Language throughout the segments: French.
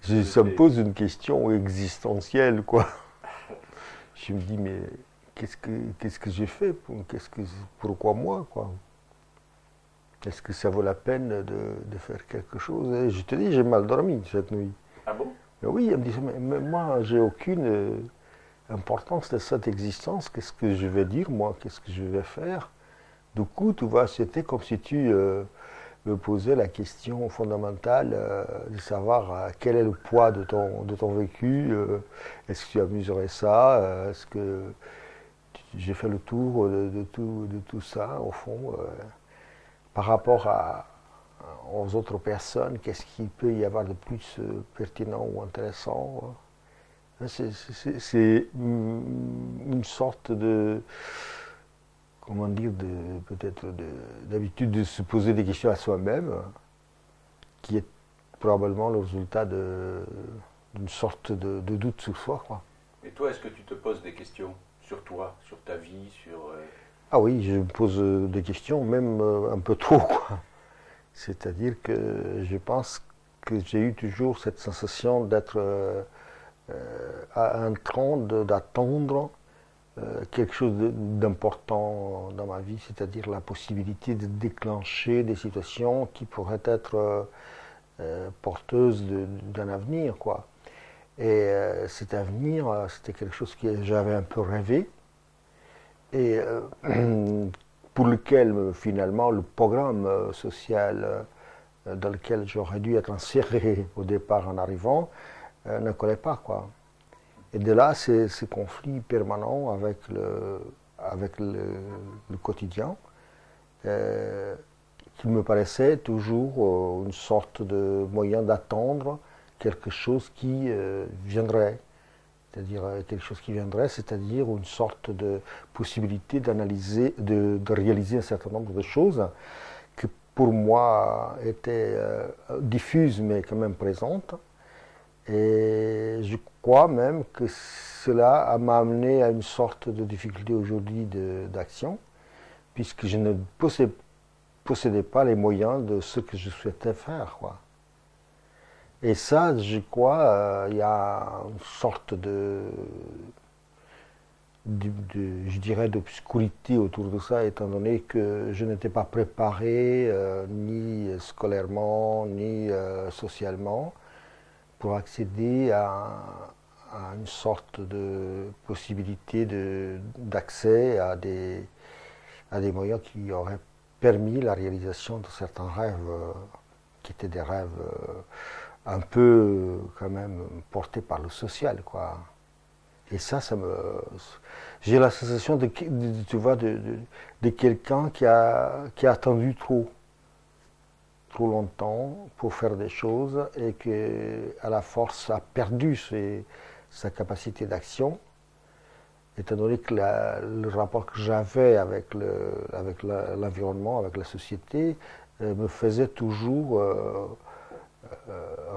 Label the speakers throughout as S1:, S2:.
S1: Ça me pose une question existentielle, quoi. Je me dis, mais qu'est-ce que j'ai fait pourquoi moi, quoi? Est-ce que ça vaut la peine de faire quelque chose? Et je te dis, j'ai mal dormi cette nuit.
S2: Ah bon?
S1: Mais oui, elle me dit, mais moi, j'ai aucune importance de cette existence. Qu'est-ce que je vais dire, moi? Qu'est-ce que je vais faire? Du coup, tu vois, c'était comme si tu me posais la question fondamentale de savoir quel est le poids de ton vécu. Est-ce que tu as mesuré ça? Est-ce que j'ai fait le tour de tout ça, au fond, par rapport aux autres personnes? Qu'est-ce qu'il peut y avoir de plus pertinent ou intéressant? C'est une sorte de, comment dire, peut-être d'habitude de se poser des questions à soi-même, qui est probablement le résultat d'une sorte de doute sur soi, quoi.
S2: Et toi, est-ce que tu te poses des questions sur toi, sur ta vie, sur...
S1: Ah oui, je me pose des questions, même un peu trop, quoi. C'est-à-dire que je pense que j'ai eu toujours cette sensation d'être en train d'attendre quelque chose d'important dans ma vie, c'est-à-dire la possibilité de déclencher des situations qui pourraient être porteuses d'un avenir, quoi. Et cet avenir, c'était quelque chose que j'avais un peu rêvé et pour lequel finalement le programme social dans lequel j'aurais dû être inséré au départ en arrivant ne collait pas, quoi. Et de là, ce conflit permanent avec le quotidien, qui me paraissait toujours une sorte de moyen d'attendre quelque chose qui viendrait. C'est-à-dire quelque chose qui viendrait, c'est-à-dire une sorte de possibilité d'analyser, de réaliser un certain nombre de choses qui pour moi étaient diffuses mais quand même présentes. Et je crois même que cela m'a amené à une sorte de difficulté aujourd'hui d'action, puisque je ne possédais pas les moyens de ce que je souhaitais faire, quoi. Et ça, je crois, il y a une sorte je dirais, d'obscurité autour de ça, étant donné que je n'étais pas préparé, ni scolairement, ni socialement, pour accéder à une sorte de possibilité d'accès à des moyens qui auraient permis la réalisation de certains rêves, qui étaient des rêves un peu quand même portés par le social, quoi. Et ça j'ai la sensation tu vois, de quelqu'un qui a attendu trop longtemps pour faire des choses et qui, à la force, a perdu sa capacité d'action, étant donné que le rapport que j'avais avec l'environnement, avec la société, me faisait toujours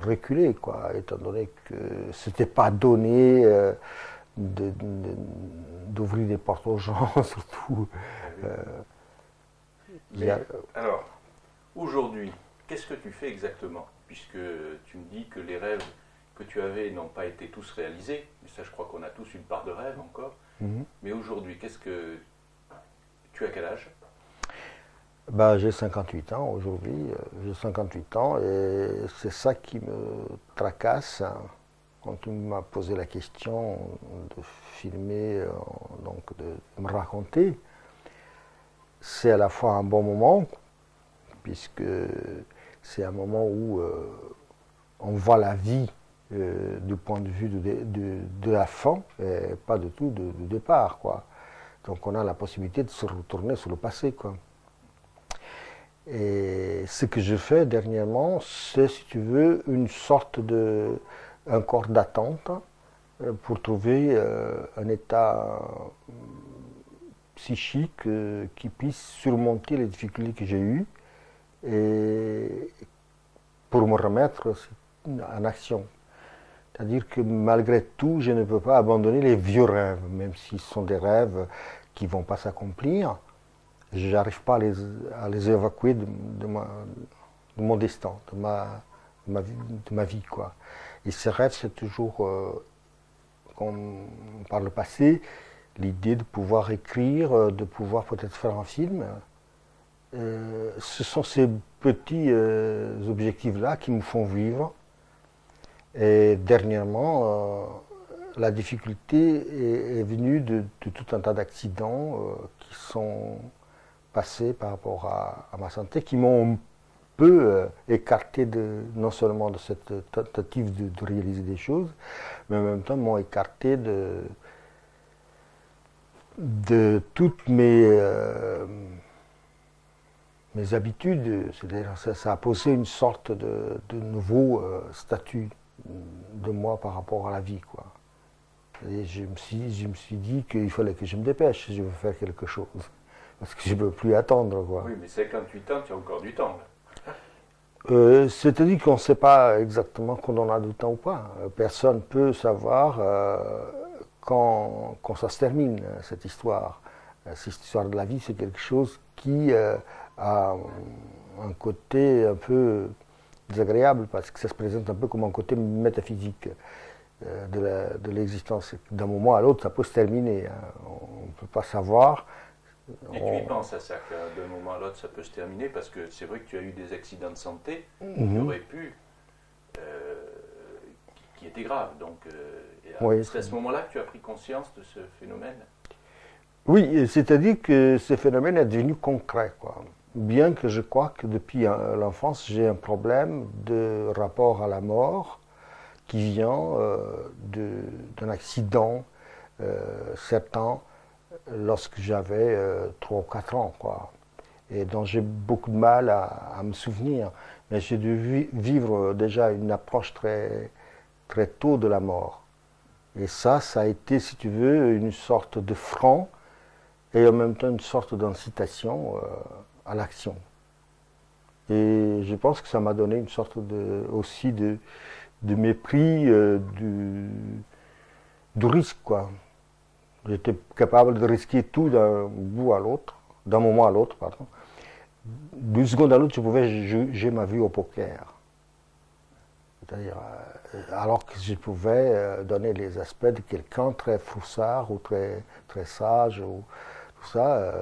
S1: reculer, quoi, étant donné que c'était pas donné d'ouvrir des portes aux gens, surtout.
S2: Alors, aujourd'hui, qu'est-ce que tu fais exactement? Puisque tu me dis que les rêves que tu avais n'ont pas été tous réalisés, mais ça je crois qu'on a tous une part de rêve encore. Mais aujourd'hui, qu'est-ce que... Tu as quel âge?
S1: Ben, j'ai 58 ans aujourd'hui, j'ai 58 ans et c'est ça qui me tracasse, hein, quand tu m'as posé la question de filmer, donc de me raconter. C'est à la fois un bon moment, puisque c'est un moment où on voit la vie du point de vue de la fin, et pas du tout du départ, quoi. Donc on a la possibilité de se retourner sur le passé, quoi. Et ce que je fais dernièrement, c'est, si tu veux, une sorte un corps d'attente pour trouver un état psychique qui puisse surmonter les difficultés que j'ai eues et pour me remettre en action. C'est-à-dire que malgré tout, je ne peux pas abandonner les vieux rêves, même s'ils sont des rêves qui ne vont pas s'accomplir. Je n'arrive pas à les évacuer de mon destin, de ma vie, quoi. Et ces rêves, c'est toujours, comme par le passé, l'idée de pouvoir écrire, de pouvoir peut-être faire un film. Ce sont ces petits objectifs-là qui me font vivre. Et dernièrement, la difficulté est venue de tout un tas d'accidents qui sont passés par rapport à ma santé, qui m'ont un peu écarté non seulement de cette tentative de réaliser des choses, mais en même temps m'ont écarté de toutes mes habitudes. C'est-à-dire ça a posé une sorte de nouveau statut de moi par rapport à la vie, quoi. Et je me suis dit qu'il fallait que je me dépêche si je veux faire quelque chose. Parce que je ne peux plus attendre, quoi.
S2: Oui, mais 58 ans, tu as encore du temps, là.
S1: C'est-à-dire qu'on ne sait pas exactement quand on a du temps ou pas. Personne ne peut savoir quand ça se termine, cette histoire. Cette histoire de la vie, c'est quelque chose qui a un côté un peu désagréable, parce que ça se présente un peu comme un côté métaphysique de l'existence. D'un moment à l'autre, ça peut se terminer. On ne peut pas savoir.
S2: Et tu y penses à ça, qu'à d'un moment à l'autre, ça peut se terminer, parce que c'est vrai que tu as eu des accidents de santé qui auraient pu, qui étaient graves. Donc, c'est à ce moment-là que tu as pris conscience de ce phénomène?
S1: Oui, c'est-à-dire que ce phénomène est devenu concret, quoi. Bien que je crois que depuis l'enfance, j'ai un problème de rapport à la mort qui vient d'un accident certain lorsque j'avais 3 ou 4 ans, quoi. Et dont j'ai beaucoup de mal à me souvenir. Mais j'ai dû vivre déjà une approche très, très tôt de la mort. Et ça a été, si tu veux, une sorte de frein et en même temps une sorte d'incitation à l'action. Et je pense que ça m'a donné une sorte aussi de mépris du risque, quoi. J'étais capable de risquer tout d'un bout à l'autre, d'un moment à l'autre, pardon. D'une seconde à l'autre, je pouvais juger ma vie au poker. C'est-à-dire, alors que je pouvais donner les aspects de quelqu'un très froussard ou très, très sage, ou tout ça.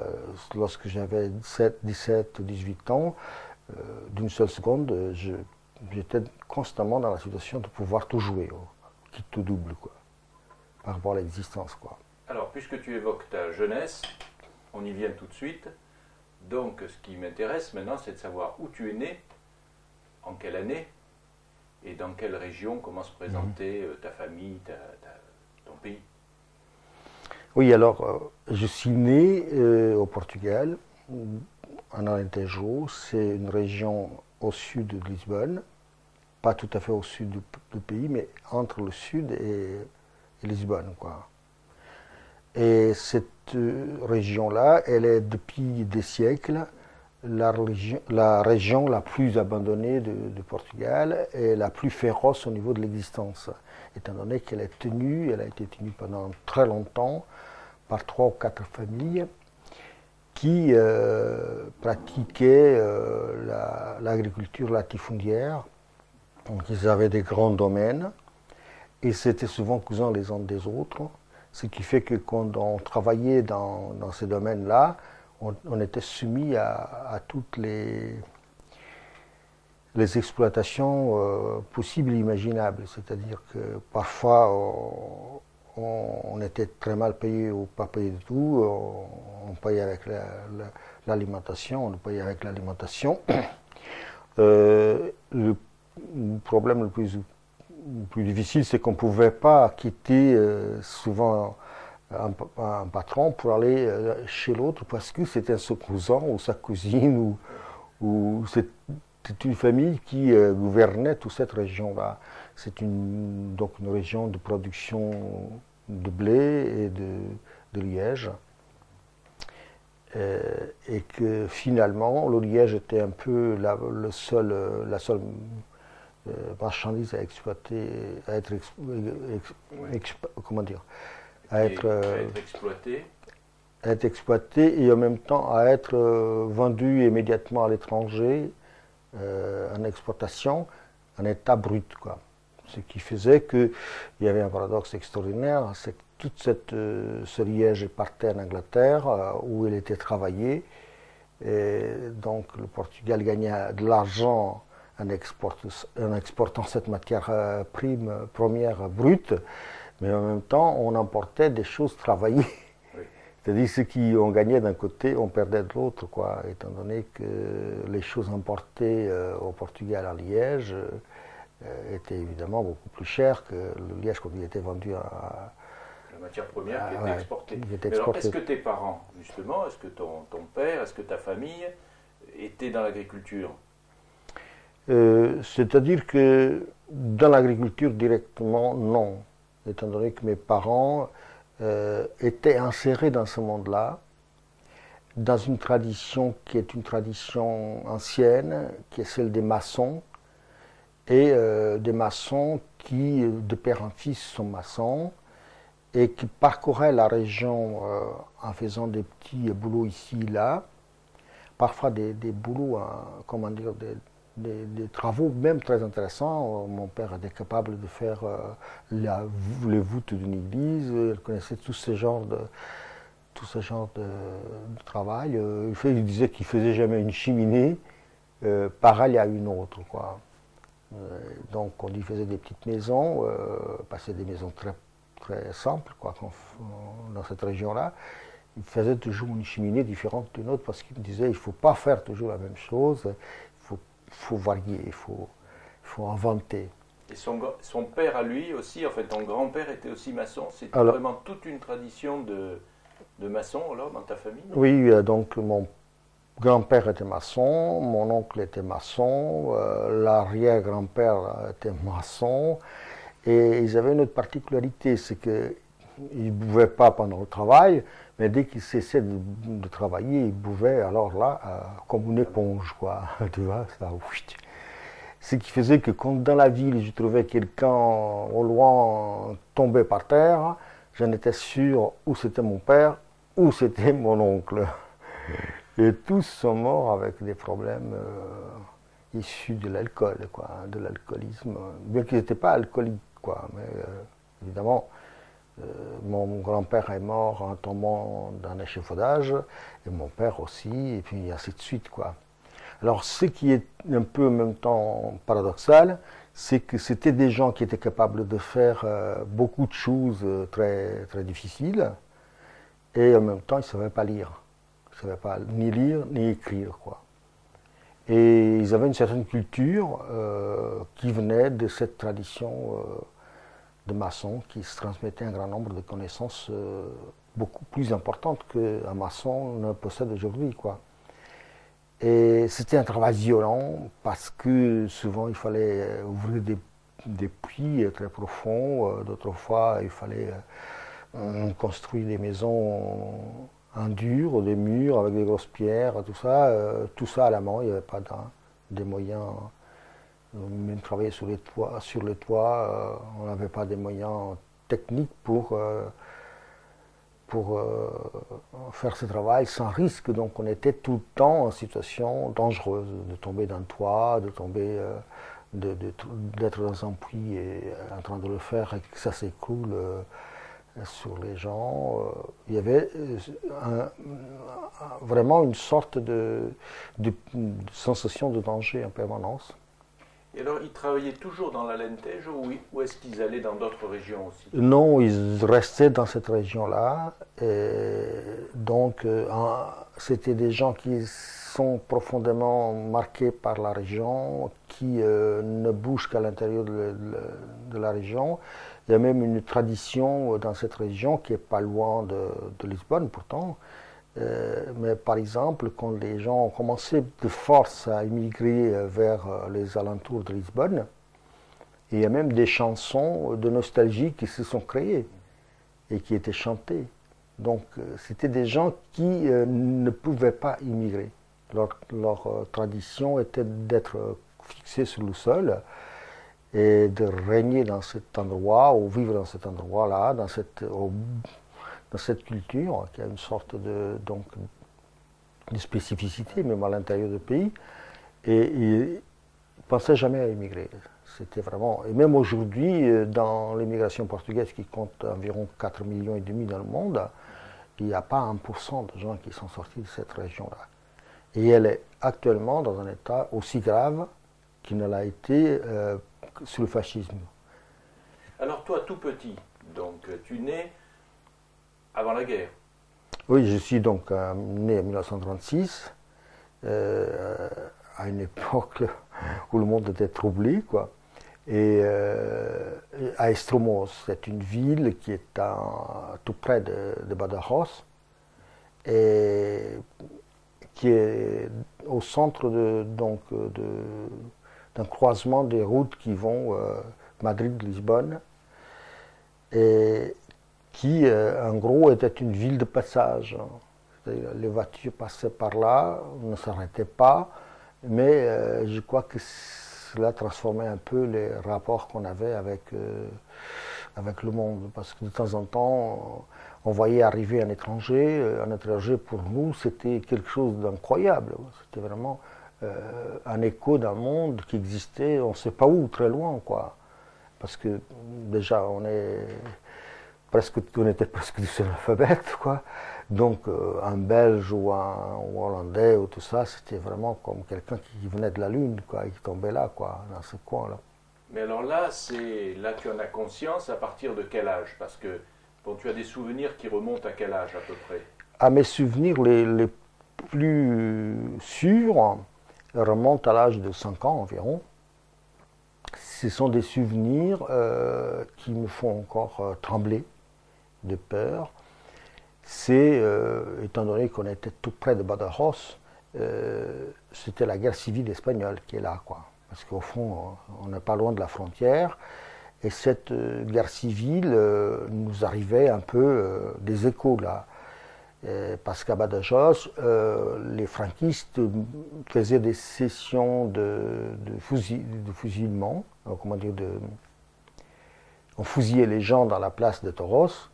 S1: Lorsque j'avais 17 ou 18 ans, d'une seule seconde, j'étais constamment dans la situation de pouvoir tout jouer, quitte tout double, quoi, par rapport à l'existence, quoi.
S2: Alors, puisque tu évoques ta jeunesse, on y vient tout de suite. Donc, ce qui m'intéresse maintenant, c'est de savoir où tu es né, en quelle année, et dans quelle région, comment se présentait ta famille, ton pays.
S1: Oui, alors, je suis né au Portugal, en Alentejo. C'est une région au sud de Lisbonne, pas tout à fait au sud du pays, mais entre le sud et Lisbonne, quoi. Et cette région-là, elle est depuis des siècles la région la plus abandonnée du Portugal et la plus féroce au niveau de l'existence, étant donné qu'elle a été tenue pendant très longtemps par 3 ou 4 familles qui pratiquaient l'agriculture latifundiaire. Donc ils avaient des grands domaines et c'était souvent cousins les uns des autres. Ce qui fait que quand on travaillait dans ces domaines-là, on était soumis à toutes les exploitations possibles et imaginables. C'est-à-dire que parfois on était très mal payé ou pas payé du tout. On payait avec l'alimentation, on payait avec l'alimentation. Le problème le plus difficile, c'est qu'on ne pouvait pas quitter souvent un patron pour aller chez l'autre parce que c'était son cousin ou sa cousine ou c'était une famille qui gouvernait toute cette région-là. C'est donc une région de production de blé et de liège. Et que finalement, le liège était un peu la seule marchandise à exploiter, à être exploité et en même temps à être vendu immédiatement à l'étranger en exportation, en état brut, quoi. Ce qui faisait qu'il y avait un paradoxe extraordinaire, c'est que toute ce liège partait en Angleterre, où il était travaillé, et donc le Portugal gagnait de l'argent en exportant cette matière première brute, mais en même temps on importait des choses travaillées. Oui. C'est-à-dire ce qu'on gagnait d'un côté, on perdait de l'autre, quoi, étant donné que les choses importées au Portugal à Liège étaient évidemment beaucoup plus chères que le liège quand il était vendu à
S2: la matière première qui était exportée.
S1: Mais alors,
S2: est-ce que tes parents, justement, est-ce que ton père, est-ce que ta famille était dans l'agriculture?
S1: C'est-à-dire que dans l'agriculture directement, non. Étant donné que mes parents étaient insérés dans ce monde-là, dans une tradition qui est une tradition ancienne, qui est celle des maçons, et des maçons qui, de père en fils, sont maçons, et qui parcouraient la région en faisant des petits boulots ici, là, parfois des boulots, comment dire, des travaux même très intéressants. Mon père était capable de faire les voûtes d'une église, il connaissait tout ce genre de travail. Il disait qu'il ne faisait jamais une cheminée pareille à une autre, quoi. Donc on lui faisait des petites maisons, parce que des maisons très simples, quoi, dans cette région-là. Il faisait toujours une cheminée différente d'une autre parce qu'il me disait il ne faut pas faire toujours la même chose, il faut varier, il faut inventer.
S2: Et son père à lui aussi, en fait, ton grand-père était aussi maçon. C'était vraiment toute une tradition de maçon alors dans ta famille?
S1: Oui, donc mon grand-père était maçon, mon oncle était maçon, l'arrière-grand-père était maçon. Et ils avaient une autre particularité, c'est qu'ils ne buvaient pas pendant le travail, mais dès qu'ils cessaient de travailler, ils buvaient alors là, comme une éponge, quoi. Tu vois, ça. Ce qui faisait que quand dans la ville je trouvais quelqu'un au loin tomber par terre, j'en étais sûr où c'était mon père, ou c'était mon oncle. Et tous sont morts avec des problèmes issus de l'alcool, quoi, de l'alcoolisme. Bien qu'ils n'étaient pas alcooliques, quoi, mais évidemment, mon grand-père est mort en tombant d'un échafaudage, et mon père aussi, et puis ainsi de suite, quoi. Alors, ce qui est un peu en même temps paradoxal, c'est que c'était des gens qui étaient capables de faire beaucoup de choses très, très difficiles, et en même temps, ils ne savaient pas lire. Ils ne savaient pas ni lire, ni écrire, quoi. Et ils avaient une certaine culture qui venait de cette tradition de maçons qui se transmettait un grand nombre de connaissances beaucoup plus importantes qu'un maçon ne possède aujourd'hui, quoi. Et c'était un travail violent parce que souvent il fallait ouvrir des puits très profonds, d'autres fois il fallait construire des maisons en dur, des murs avec des grosses pierres, tout ça à la main, il n'y avait pas des moyens. Même travailler sur les toits, on n'avait pas des moyens techniques pour faire ce travail sans risque. Donc on était tout le temps en situation dangereuse, de tomber d'un toit, d'être dans un puits et en train de le faire et que ça s'écroule sur les gens. Il y avait vraiment une sorte de sensation de danger en permanence.
S2: Et alors, ils travaillaient toujours dans l'Alentejo ou est-ce qu'ils allaient dans d'autres régions aussi?
S1: Non, ils restaient dans cette région-là. Donc, c'était des gens qui sont profondément marqués par la région, qui ne bougent qu'à l'intérieur de la région. Il y a même une tradition dans cette région qui n'est pas loin de Lisbonne pourtant. Mais par exemple, quand les gens ont commencé de force à immigrer vers les alentours de Lisbonne, il y a même des chansons de nostalgie qui se sont créées et qui étaient chantées. Donc c'était des gens qui ne pouvaient pas immigrer. Leur tradition était d'être fixés sur le sol et de régner dans cet endroit ou vivre dans cet endroit-là, dans cette culture qui a une sorte de spécificité, même à l'intérieur du pays, et pensaient jamais à immigrer. C'était vraiment, et même aujourd'hui, dans l'immigration portugaise qui compte environ 4,5 millions dans le monde, il n'y a pas 1% de gens qui sont sortis de cette région-là. Et elle est actuellement dans un état aussi grave qu'il ne l'a été sous le fascisme.
S2: Alors toi, tout petit, donc tu nais avant la guerre.
S1: Oui, je suis donc né en 1936, à une époque où le monde était troublé, quoi. Et à Estremoz, c'est une ville qui est tout près de Badajoz et qui est au centre d'un croisement des routes qui vont Madrid-Lisbonne et qui, en gros, était une ville de passage. Les voitures passaient par là, ne s'arrêtaient pas, mais je crois que cela transformait un peu les rapports qu'on avait avec le monde. Parce que de temps en temps, on voyait arriver un étranger. Un étranger, pour nous, c'était quelque chose d'incroyable. C'était vraiment un écho d'un monde qui existait, on ne sait pas où, très loin, quoi. Parce que déjà, on était presque des analphabètes, quoi. Donc un Belge ou un Hollandais ou tout ça, c'était vraiment comme quelqu'un qui venait de la Lune, quoi, et qui tombait là, quoi, dans ce coin-là.
S2: Mais alors là, tu en as conscience à partir de quel âge? Parce que bon, tu as des souvenirs qui remontent à quel âge à peu près?
S1: À mes souvenirs les plus sûrs remontent à l'âge de 5 ans environ. Ce sont des souvenirs qui me font encore trembler de peur. C'est, étant donné qu'on était tout près de Badajoz, c'était la guerre civile espagnole qui est là, quoi. Parce qu'au fond, on n'est pas loin de la frontière. Et cette guerre civile nous arrivait un peu des échos, là. Parce qu'à Badajoz, les franquistes faisaient des sessions de fusillement, comment dire, on fusillait les gens dans la place de Toros.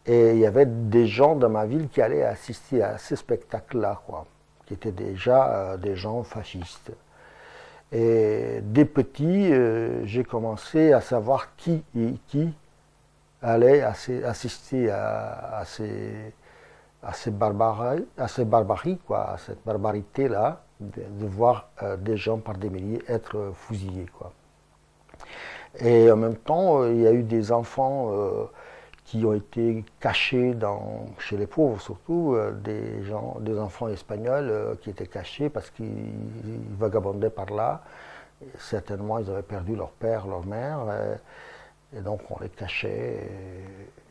S1: Et il y avait des gens dans ma ville qui allaient assister à ces spectacles-là, quoi, qui étaient déjà des gens fascistes. Et dès petit, j'ai commencé à savoir qui allait assister à ces barbaries, quoi, à cette barbarité-là, de voir des gens par des milliers être fusillés, quoi. Et en même temps, il y a eu des enfants qui ont été cachés chez les pauvres surtout, des enfants espagnols qui étaient cachés parce qu'ils vagabondaient par là. Et certainement, ils avaient perdu leur père, leur mère, et donc on les cachait.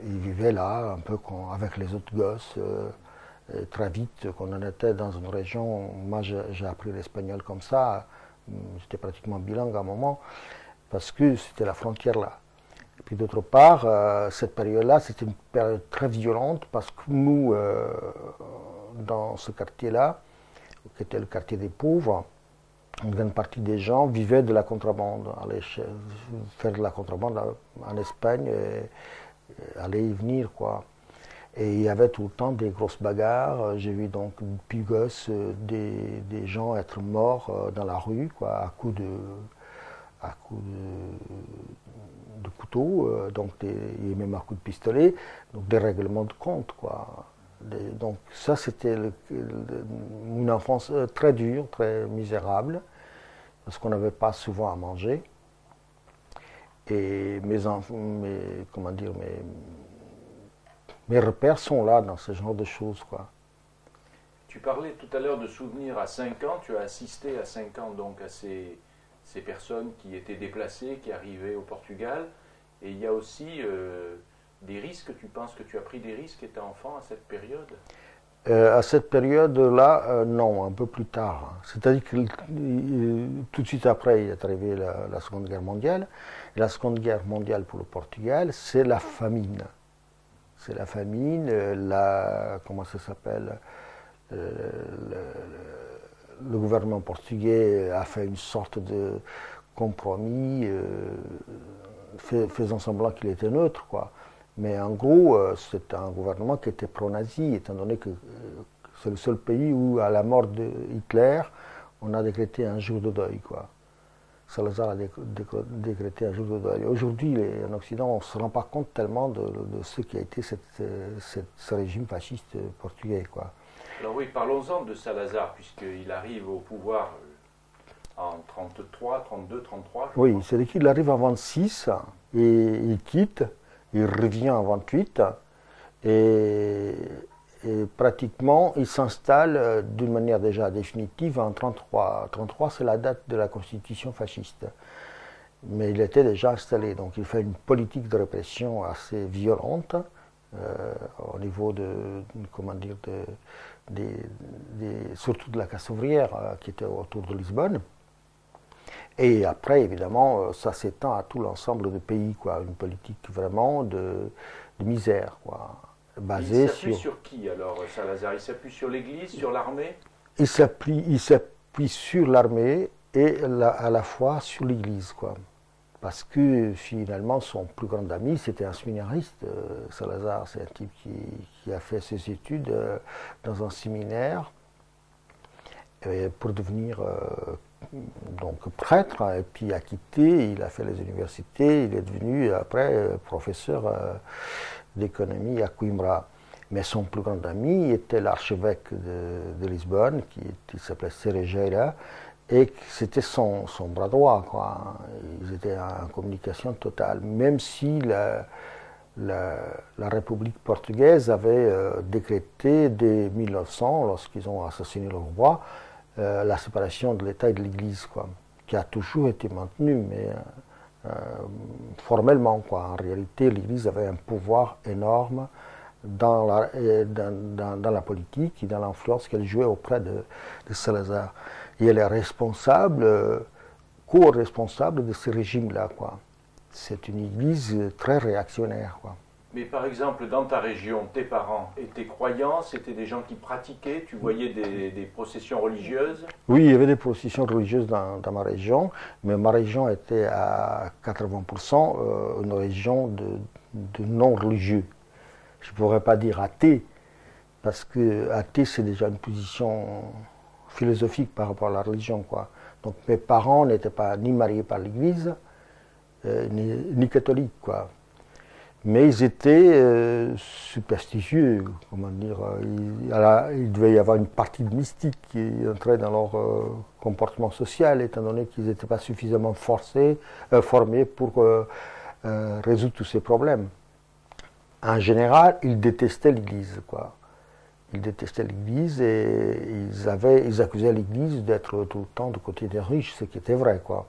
S1: Et ils vivaient là, un peu avec les autres gosses. Et très vite, qu'on en était dans une région, moi j'ai appris l'espagnol comme ça, j'étais pratiquement bilingue à un moment, parce que c'était la frontière là. Et puis d'autre part, cette période-là, c'était une période très violente parce que nous, dans ce quartier-là, qui était le quartier des pauvres, une grande partie des gens vivaient de la contrebande, allaient faire de la contrebande en Espagne, et aller y venir, quoi. Et il y avait tout le temps des grosses bagarres. J'ai vu donc depuis gosse des gens être morts dans la rue, quoi, à coups de couteau, et même à coups de pistolet, donc des règlements de compte, quoi. Donc ça, c'était une enfance très dure, très misérable, parce qu'on n'avait pas souvent à manger. Et mes repères sont là dans ce genre de choses, quoi.
S2: Tu parlais tout à l'heure de souvenirs à 5 ans, tu as assisté à 5 ans donc à ces personnes qui étaient déplacées, qui arrivaient au Portugal. Et il y a aussi des risques, tu penses que tu as pris des risques étant enfant à cette période?
S1: À cette période-là, non, un peu plus tard. C'est-à-dire que tout de suite après, il est arrivé la Seconde Guerre mondiale. Et la Seconde Guerre mondiale pour le Portugal, c'est la famine. C'est la famine, comment ça s'appelle, le gouvernement portugais a fait une sorte de compromis, faisant semblant qu'il était neutre, quoi. Mais en gros, c'est un gouvernement qui était pro-nazi, étant donné que c'est le seul pays où, à la mort de Hitler, on a décrété un jour de deuil, quoi. Salazar a décrété un jour de deuil. Aujourd'hui, en Occident, on ne se rend pas compte tellement de ce qui a été ce régime fasciste portugais, quoi.
S2: Alors oui, parlons-en de Salazar, puisqu'il arrive au pouvoir en 33, 32, 33.
S1: Oui, c'est-à-dire qu'il arrive en 26 et il quitte, il revient en 28 et pratiquement il s'installe d'une manière déjà définitive en 33. 33, c'est la date de la constitution fasciste. Mais il était déjà installé, donc il fait une politique de répression assez violente au niveau comment dire, surtout de la classe ouvrière qui était autour de Lisbonne. Et après, évidemment, ça s'étend à tout l'ensemble du pays, quoi, une politique vraiment de misère, quoi, basée
S2: il s'appuie sur qui alors, Salazar? Il s'appuie sur l'Église, sur l'armée?
S1: Il s'appuie sur l'armée et à la fois sur l'Église, quoi. Parce que finalement, son plus grand ami, c'était un séminariste. Salazar, c'est un type qui a fait ses études dans un séminaire pour devenir donc prêtre, et puis a quitté, il a fait les universités, il est devenu après professeur d'économie à Coimbra. Mais son plus grand ami était l'archevêque de Lisbonne, qui s'appelait Cerejeira, et c'était son bras droit, quoi. Ils étaient en communication totale, même si la République portugaise avait décrété dès 1900, lorsqu'ils ont assassiné le roi, la séparation de l'État et de l'Église, quoi, qui a toujours été maintenue, mais formellement, quoi. En réalité, l'Église avait un pouvoir énorme dans la politique et dans l'influence qu'elle jouait auprès de Salazar. Et elle est responsable, co-responsable de ce régime-là, quoi. C'est une église très réactionnaire, quoi.
S2: Mais par exemple, dans ta région, tes parents étaient croyants, c'était des gens qui pratiquaient, tu voyais des processions religieuses?
S1: Oui, il y avait des processions religieuses dans ma région, mais ma région était à 80% une région de non-religieux. Je ne pourrais pas dire athée, parce que athée, c'est déjà une position philosophique par rapport à la religion, quoi. Donc mes parents n'étaient pas ni mariés par l'Église, ni catholiques, quoi. Mais ils étaient superstitieux, comment dire. Il devait y avoir une partie de mystique qui entrait dans leur comportement social, étant donné qu'ils n'étaient pas suffisamment formés pour résoudre tous ces problèmes. En général, ils détestaient l'Église, quoi. Ils détestaient l'Église et ils accusaient l'Église d'être tout le temps du côté des riches, ce qui était vrai, quoi.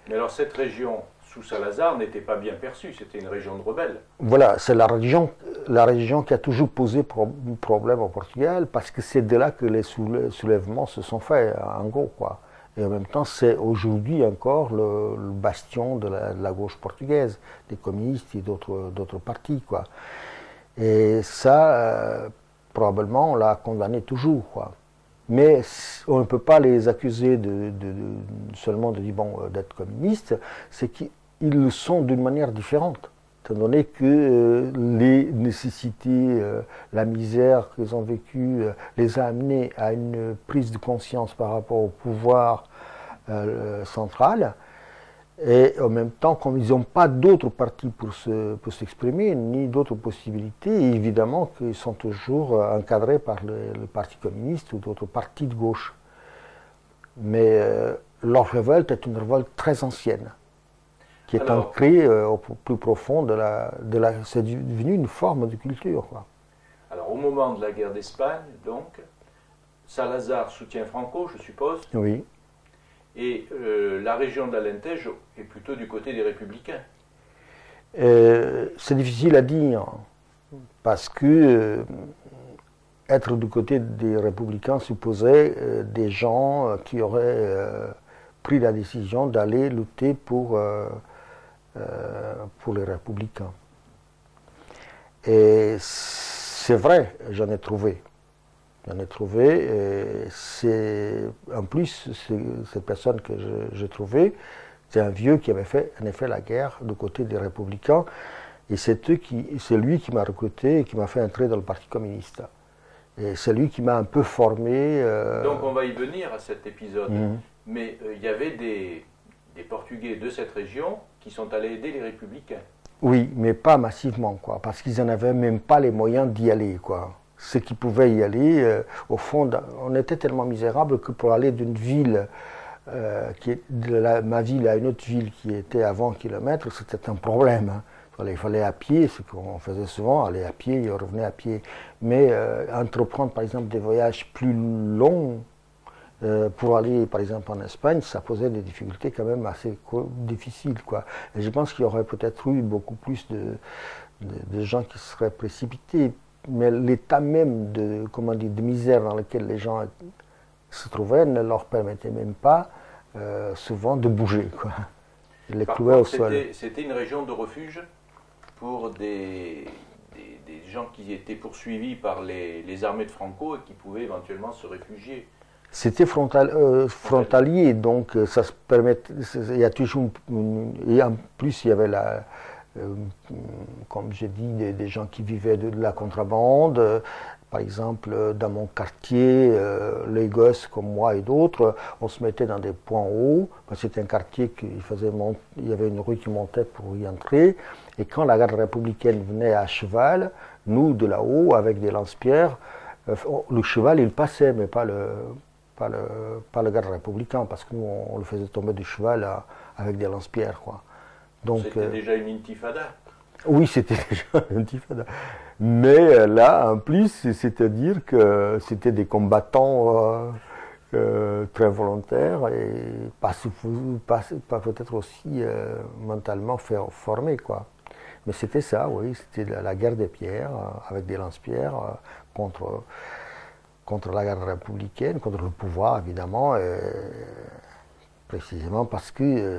S2: Mais alors cette région sous Salazar n'était pas bien perçue, c'était une région de rebelles.
S1: Voilà, c'est la région qui a toujours posé problème au Portugal, parce que c'est de là que les soulèvements se sont faits, en gros, quoi. Et en même temps, c'est aujourd'hui encore le bastion de la gauche portugaise, des communistes et d'autres partis, quoi. Et ça, probablement, on l'a condamné toujours, quoi. Mais on ne peut pas les accuser seulement d'être communistes, c'est qu'ils le sont d'une manière différente, étant donné que les nécessités, la misère qu'ils ont vécue les a amenés à une prise de conscience par rapport au pouvoir central. Et en même temps, comme ils n'ont pas d'autres partis pour s'exprimer, ni d'autres possibilités, évidemment qu'ils sont toujours encadrés par le Parti communiste ou d'autres partis de gauche. Mais leur révolte est une révolte très ancienne, qui est ancrée au plus profond c'est devenu une forme de culture, quoi.
S2: Alors, au moment de la guerre d'Espagne, donc, Salazar soutient Franco, je suppose.
S1: Oui.
S2: Et la région d'Alentejo est plutôt du côté des républicains.
S1: C'est difficile à dire, parce que être du côté des républicains supposait des gens qui auraient pris la décision d'aller lutter pour les républicains. Et c'est vrai, j'en ai trouvé. En plus, cette personne que j'ai trouvée, c'est un vieux qui avait fait en effet la guerre du côté des républicains, et c'est lui qui m'a recruté et qui m'a fait entrer dans le Parti communiste. Et c'est lui qui m'a un peu formé.
S2: Donc on va y venir à cet épisode, mais il y avait des des Portugais de cette région qui sont allés aider les républicains.
S1: Oui, mais pas massivement, quoi, parce qu'ils n'en avaient même pas les moyens d'y aller, quoi. Ceux qui pouvaient y aller, au fond, on était tellement misérables que pour aller d'une ville, ma ville à une autre ville qui était à 20 km, c'était un problème. Hein. Il fallait à pied, ce qu'on faisait souvent, aller à pied et revenir à pied. Mais entreprendre, par exemple, des voyages plus longs, pour aller, par exemple, en Espagne, ça posait des difficultés quand même assez difficiles, quoi. Et je pense qu'il y aurait peut-être eu beaucoup plus de gens qui seraient précipités. Mais l'état même de misère dans lequel les gens se trouvaient ne leur permettait même pas souvent de bouger, quoi. Ils les clouaient au sol.
S2: C'était une région de refuge pour des gens qui étaient poursuivis par les armées de Franco et qui pouvaient éventuellement se réfugier.
S1: C'était frontalier, donc ça se permettait. Il y a toujours et en plus il y avait comme j'ai dit, des gens qui vivaient de la contrebande. Par exemple, dans mon quartier, les gosses comme moi et d'autres, on se mettait dans des points hauts. C'était un quartier il y avait une rue qui montait pour y entrer. Et quand la garde républicaine venait à cheval, nous, de là-haut, avec des lance-pierres, le cheval, il passait, mais pas le garde républicain, parce que nous, on le faisait tomber du cheval avec des lance-pierres, quoi.
S2: C'était déjà une intifada.
S1: Oui, c'était déjà une intifada. Mais là, en plus, c'est-à-dire que c'était des combattants très volontaires et pas peut-être aussi mentalement formés, quoi. Mais c'était ça, oui, c'était la guerre des pierres, avec des lance-pierres contre la garde républicaine, contre le pouvoir, évidemment. Précisément parce qu'il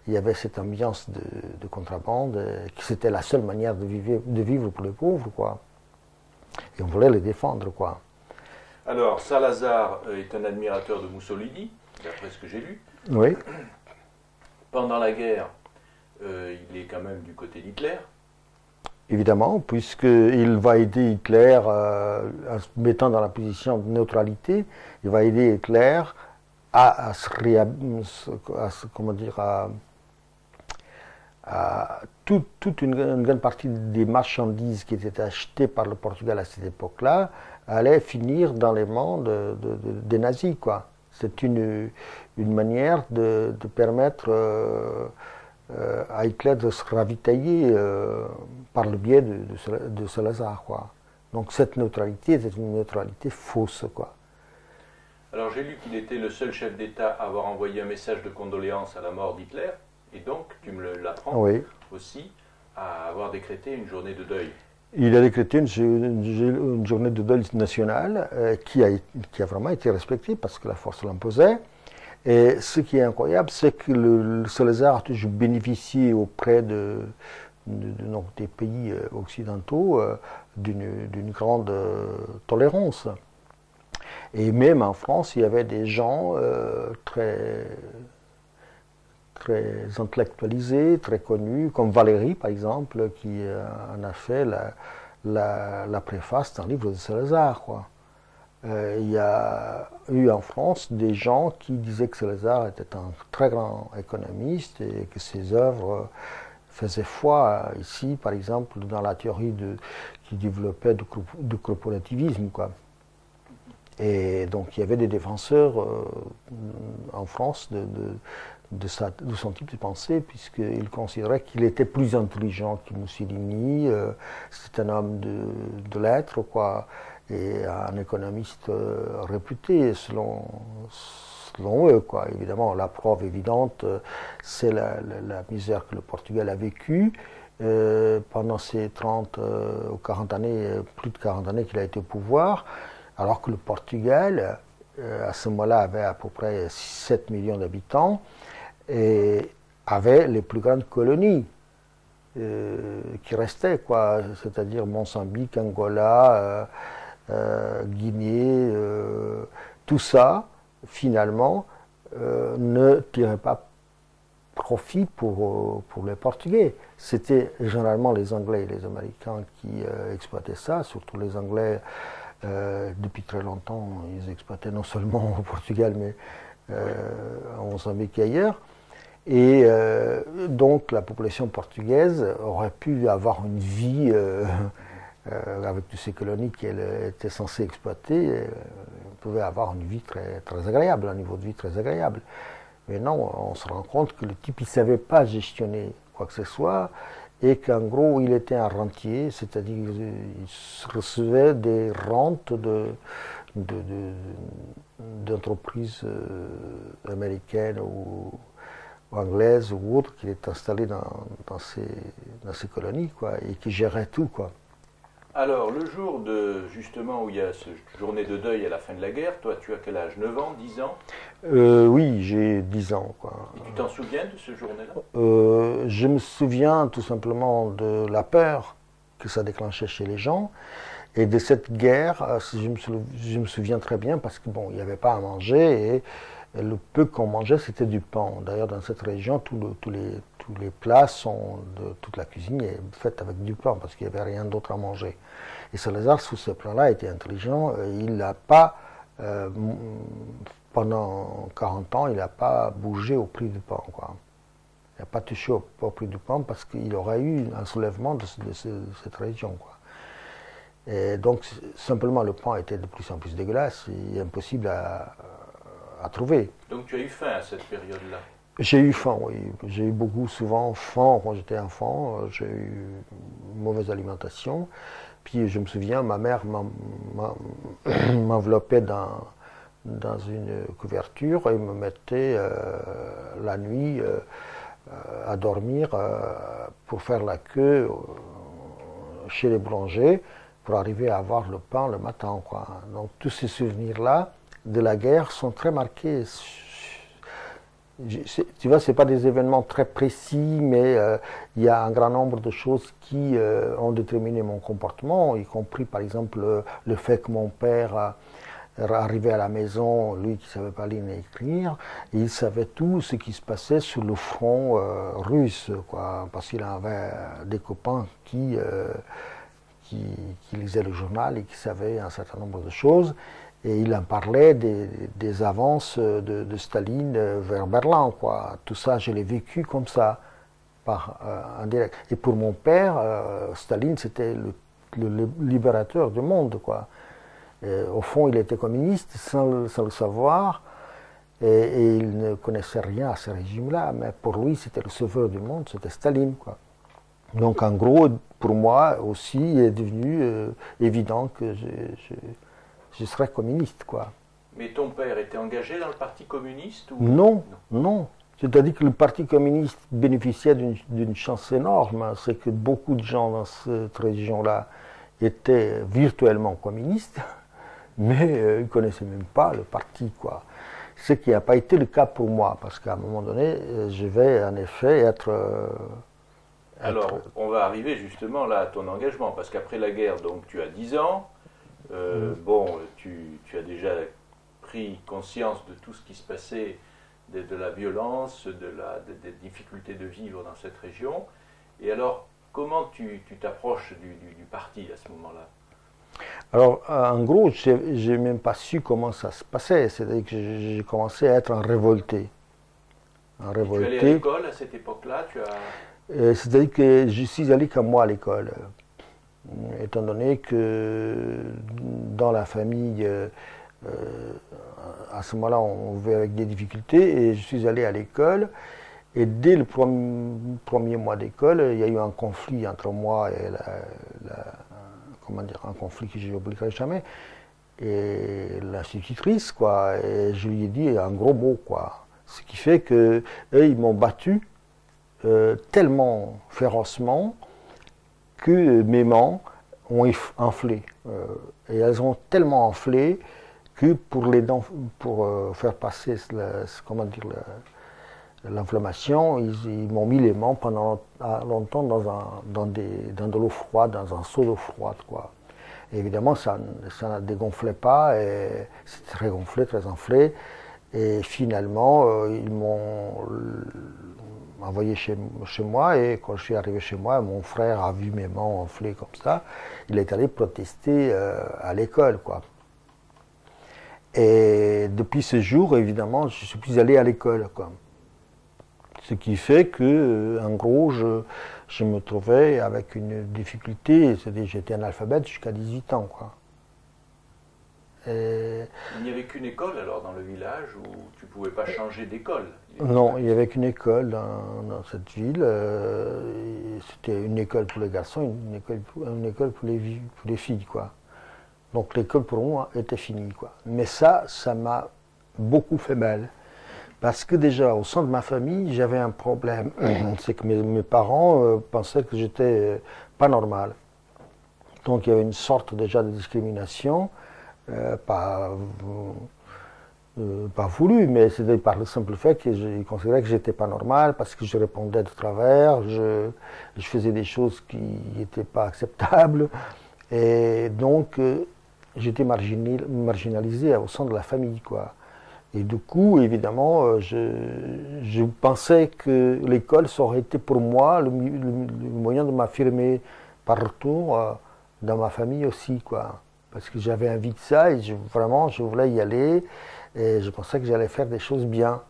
S1: y avait cette ambiance de contrebande, que c'était la seule manière de vivre pour les pauvres, quoi. Et on voulait les défendre, quoi.
S2: Alors, Salazar est un admirateur de Mussolini, d'après ce que j'ai lu.
S1: Oui.
S2: Pendant la guerre, il est quand même du côté d'Hitler.
S1: Évidemment, puisqu'il va aider Hitler en se mettant dans la position de neutralité, il va aider Hitler toute une grande partie des marchandises qui étaient achetées par le Portugal à cette époque-là allaient finir dans les mains des nazis, quoi. C'est une manière de permettre à Hitler de se ravitailler par le biais de Salazar, quoi. Donc cette neutralité était une neutralité fausse, quoi.
S2: Alors j'ai lu qu'il était le seul chef d'État à avoir envoyé un message de condoléances à la mort d'Hitler, et donc, tu me l'apprends aussi, à avoir décrété une journée de deuil.
S1: Il a décrété une journée de deuil nationale qui a vraiment été respectée parce que la force l'imposait. Et ce qui est incroyable, c'est que le Salazar a toujours bénéficié auprès des pays occidentaux d'une grande tolérance. Et même en France, il y avait des gens très intellectualisés, très connus, comme Valéry, par exemple, qui en a fait la préface d'un livre de Salazar, quoi. Il y a eu en France des gens qui disaient que Salazar était un très grand économiste et que ses œuvres faisaient foi ici, par exemple, dans la théorie qui développait du corporativisme, quoi. Et donc il y avait des défenseurs en France de son type de pensée, puisqu'ils considéraient qu'il était plus intelligent que Mussolini, c'est un homme de lettres, quoi, et un économiste réputé selon eux, quoi. Évidemment, la preuve évidente, c'est la misère que le Portugal a vécue pendant ces 30 ou 40 années, plus de 40 années qu'il a été au pouvoir. Alors que le Portugal, à ce moment-là, avait à peu près 7 millions d'habitants et avait les plus grandes colonies qui restaient, quoi, c'est-à-dire Mozambique, Angola, Guinée, tout ça, finalement, ne tirait pas profit pour les Portugais. C'était généralement les Anglais et les Américains qui exploitaient ça, surtout les Anglais. Depuis très longtemps, ils exploitaient non seulement au Portugal, mais en Mozambique et ailleurs. Et donc la population portugaise aurait pu avoir une vie avec toutes ces colonies qu'elle était censée exploiter, pouvait avoir une vie très, très agréable, un niveau de vie très agréable. Mais non, on se rend compte que le type, il ne savait pas gestionner quoi que ce soit, et qu'en gros, il était un rentier, c'est-à-dire il recevait des rentes d'entreprises américaines ou anglaises ou autres qui étaient installées dans ces colonies, quoi, et qui géraient tout, quoi.
S2: Alors, le jour justement où il y a cette journée de deuil à la fin de la guerre, toi tu as quel âge? 9 ans, 10 ans?
S1: Oui, j'ai 10 ans, quoi.
S2: Et tu t'en souviens de ce journée-là?
S1: Je me souviens tout simplement de la peur que ça déclenchait chez les gens et de cette guerre. Je me souviens très bien parce que bon, il n'y avait pas à manger et le peu qu'on mangeait c'était du pain. D'ailleurs, dans cette région, tous les plats de toute la cuisine est faite avec du pain parce qu'il n'y avait rien d'autre à manger. Et Salazar, sous ce plan-là, était intelligent. Il n'a pas, pendant 40 ans, il n'a pas bougé au prix du pain, quoi. Il n'a pas touché au prix du pain parce qu'il aurait eu un soulèvement de cette région, quoi. Et donc, simplement, le pain était de plus en plus dégueulasse et impossible à trouver.
S2: Donc, tu as eu faim à cette période-là?
S1: J'ai eu faim, oui. J'ai eu souvent faim quand j'étais enfant. J'ai eu une mauvaise alimentation. Puis je me souviens, ma mère m'enveloppait dans une couverture et me mettait la nuit à dormir pour faire la queue chez les boulangers pour arriver à avoir le pain le matin, quoi. Donc tous ces souvenirs-là de la guerre sont très marqués. Tu vois, ce n'est pas des événements très précis, mais il y a un grand nombre de choses qui ont déterminé mon comportement, y compris par exemple le fait que mon père arrivait à la maison, lui qui ne savait pas lire ni écrire, et il savait tout ce qui se passait sur le front russe, quoi, parce qu'il avait des copains qui lisaient le journal et qui savaient un certain nombre de choses. Et il en parlait des avances de Staline vers Berlin, quoi. Tout ça, je l'ai vécu comme ça, par indirect. Et pour mon père, Staline, c'était le libérateur du monde, quoi. Et au fond, il était communiste sans le savoir, et il ne connaissait rien à ce régime-là, mais pour lui, c'était le sauveur du monde, c'était Staline, quoi. Donc, en gros, pour moi aussi, il est devenu évident que je serais communiste, quoi.
S2: Mais ton père était engagé dans le Parti communiste ou...
S1: Non, non. C'est-à-dire que le Parti communiste bénéficiait d'une chance énorme. C'est que beaucoup de gens dans cette région-là étaient virtuellement communistes, mais ils ne connaissaient même pas le parti, quoi. Ce qui n'a pas été le cas pour moi, parce qu'à un moment donné, je vais en effet être...
S2: Alors, on va arriver justement là à ton engagement, parce qu'après la guerre, donc tu as 10 ans, bon, tu as déjà pris conscience de tout ce qui se passait, de la violence, des difficultés de vivre dans cette région. Et alors, comment tu t'approches du parti à ce moment-là?
S1: Alors, en gros, je n'ai même pas su comment ça se passait. C'est-à-dire que j'ai commencé à être un révolté.
S2: Tu es allé à l'école à cette époque-là?
S1: C'est-à-dire que je suis allé comme moi à l'école. Étant donné que dans la famille, à ce moment-là, on vivait avec des difficultés et je suis allé à l'école. Et dès le premier mois d'école, il y a eu un conflit entre moi et comment dire, un conflit que je n'oublierai jamais, et l'institutrice, quoi. Et je lui ai dit un gros mot, quoi. Ce qui fait que eux, ils m'ont battu tellement férocement que mes mains ont enflé. Et elles ont tellement enflé que pour faire passer l'inflammation, ils m'ont mis les mains pendant longtemps dans de l'eau froide, dans un seau d'eau froide, quoi. Et évidemment, ça ne dégonflait pas, et c'était très gonflé, très enflé. Et finalement, ils m'ont envoyé chez moi, et quand je suis arrivé chez moi, mon frère a vu mes mains enflées comme ça. Il est allé protester à l'école, quoi. Et depuis ce jour, évidemment, je suis plus allé à l'école, quoi. Ce qui fait que, en gros, je me trouvais avec une difficulté, c'est-à-dire j'étais analphabète jusqu'à 18 ans, quoi.
S2: Il n'y avait qu'une école alors dans le village où tu ne pouvais pas changer d'école?
S1: Non, il n'y avait qu'une école dans cette ville. C'était une école pour les garçons, une école pour les filles, quoi. Donc l'école pour moi était finie, quoi. Mais ça m'a beaucoup fait mal. Parce que déjà, au sein de ma famille, j'avais un problème. C'est que mes parents pensaient que j'étais pas normal. Donc il y avait une sorte déjà de discrimination, pas voulu, mais c'était par le simple fait qu'ils considéraient que j'étais pas normal, parce que je répondais de travers, je faisais des choses qui n'étaient pas acceptables. Et donc, j'étais marginalisé au sein de la famille, quoi. Et du coup, évidemment, je pensais que l'école, ça aurait été pour moi le moyen de m'affirmer par retour dans ma famille aussi, quoi. Parce que j'avais envie de ça et vraiment, je voulais y aller et je pensais que j'allais faire des choses bien.